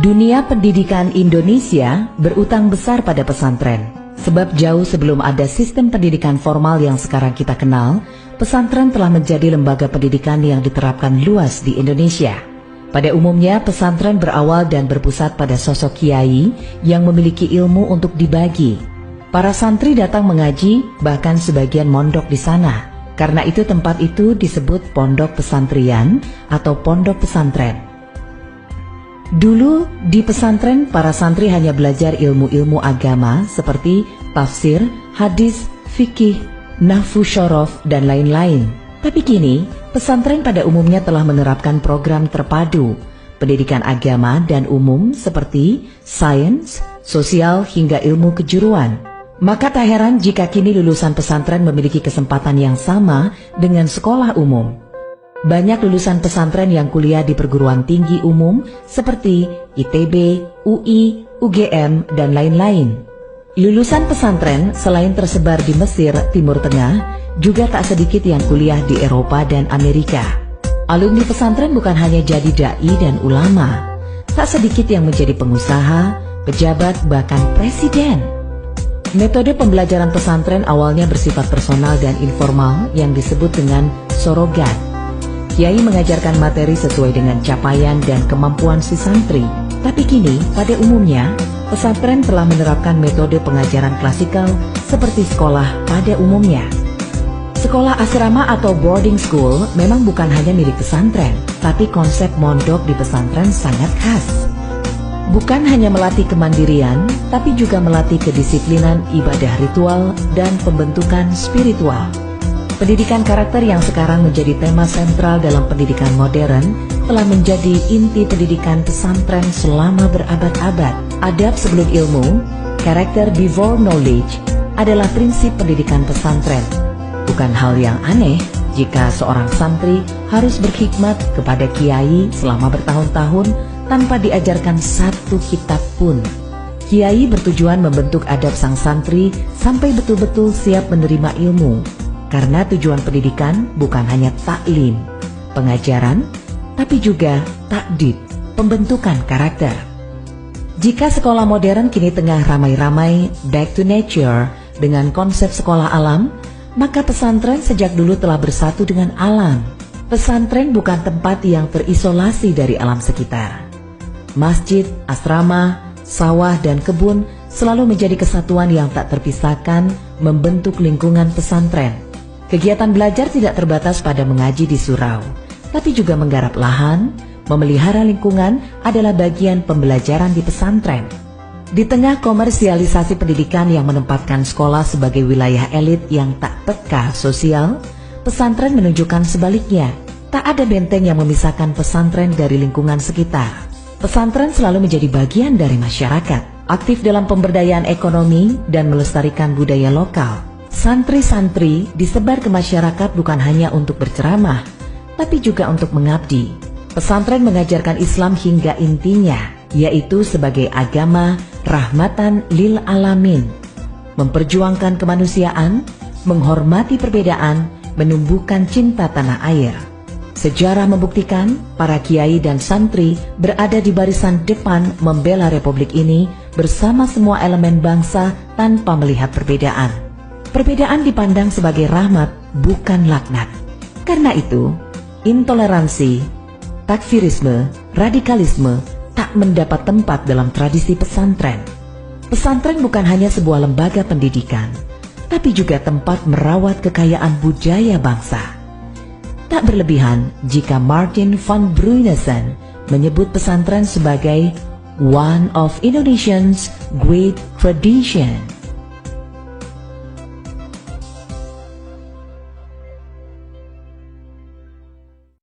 Dunia pendidikan Indonesia berutang besar pada pesantren. Sebab jauh sebelum ada sistem pendidikan formal yang sekarang kita kenal, pesantren telah menjadi lembaga pendidikan yang diterapkan luas di Indonesia. Pada umumnya, pesantren berawal dan berpusat pada sosok kiai yang memiliki ilmu untuk dibagi. Para santri datang mengaji, bahkan sebagian mondok di sana. Karena itu tempat itu disebut pondok pesantrian atau pondok pesantren. Dulu di pesantren para santri hanya belajar ilmu-ilmu agama seperti tafsir, hadis, fikih, nahwu syaraf, dan lain-lain. Tapi kini pesantren pada umumnya telah menerapkan program terpadu pendidikan agama dan umum seperti sains, sosial, hingga ilmu kejuruan. Maka tak heran jika kini lulusan pesantren memiliki kesempatan yang sama dengan sekolah umum. Banyak lulusan pesantren yang kuliah di perguruan tinggi umum seperti ITB, UI, UGM, dan lain-lain. Lulusan pesantren selain tersebar di Mesir, Timur Tengah, juga tak sedikit yang kuliah di Eropa dan Amerika. Alumni pesantren bukan hanya jadi dai dan ulama, tak sedikit yang menjadi pengusaha, pejabat, bahkan presiden. Metode pembelajaran pesantren awalnya bersifat personal dan informal yang disebut dengan sorogan. Kiai mengajarkan materi sesuai dengan capaian dan kemampuan si santri. Tapi kini, pada umumnya, pesantren telah menerapkan metode pengajaran klasikal seperti sekolah pada umumnya. Sekolah asrama atau boarding school memang bukan hanya milik pesantren, tapi konsep mondok di pesantren sangat khas. Bukan hanya melatih kemandirian, tapi juga melatih kedisiplinan ibadah ritual dan pembentukan spiritual. Pendidikan karakter yang sekarang menjadi tema sentral dalam pendidikan modern telah menjadi inti pendidikan pesantren selama berabad-abad. Adab sebelum ilmu, character before knowledge adalah prinsip pendidikan pesantren. Bukan hal yang aneh jika seorang santri harus berkhidmat kepada kiai selama bertahun-tahun tanpa diajarkan satu kitab pun. Kiai bertujuan membentuk adab sang santri sampai betul-betul siap menerima ilmu. Karena tujuan pendidikan bukan hanya taklim, pengajaran, tapi juga takdib, pembentukan karakter. Jika sekolah modern kini tengah ramai-ramai back to nature dengan konsep sekolah alam, maka pesantren sejak dulu telah bersatu dengan alam. Pesantren bukan tempat yang terisolasi dari alam sekitar. Masjid, asrama, sawah, dan kebun selalu menjadi kesatuan yang tak terpisahkan membentuk lingkungan pesantren. Kegiatan belajar tidak terbatas pada mengaji di surau, tapi juga menggarap lahan, memelihara lingkungan adalah bagian pembelajaran di pesantren. Di tengah komersialisasi pendidikan yang menempatkan sekolah sebagai wilayah elit yang tak peka sosial, pesantren menunjukkan sebaliknya. Tak ada benteng yang memisahkan pesantren dari lingkungan sekitar. Pesantren selalu menjadi bagian dari masyarakat, aktif dalam pemberdayaan ekonomi dan melestarikan budaya lokal. Santri-santri disebar ke masyarakat bukan hanya untuk berceramah, tapi juga untuk mengabdi. Pesantren mengajarkan Islam hingga intinya, yaitu sebagai agama rahmatan lil alamin, memperjuangkan kemanusiaan, menghormati perbedaan, menumbuhkan cinta tanah air. Sejarah membuktikan para kiai dan santri berada di barisan depan membela republik ini bersama semua elemen bangsa tanpa melihat perbedaan. Perbedaan dipandang sebagai rahmat, bukan laknat. Karena itu, intoleransi, takfirisme, radikalisme tak mendapat tempat dalam tradisi pesantren. Pesantren bukan hanya sebuah lembaga pendidikan, tapi juga tempat merawat kekayaan budaya bangsa. Tak berlebihan jika Martin van Bruynesen menyebut pesantren sebagai one of Indonesia's great tradition.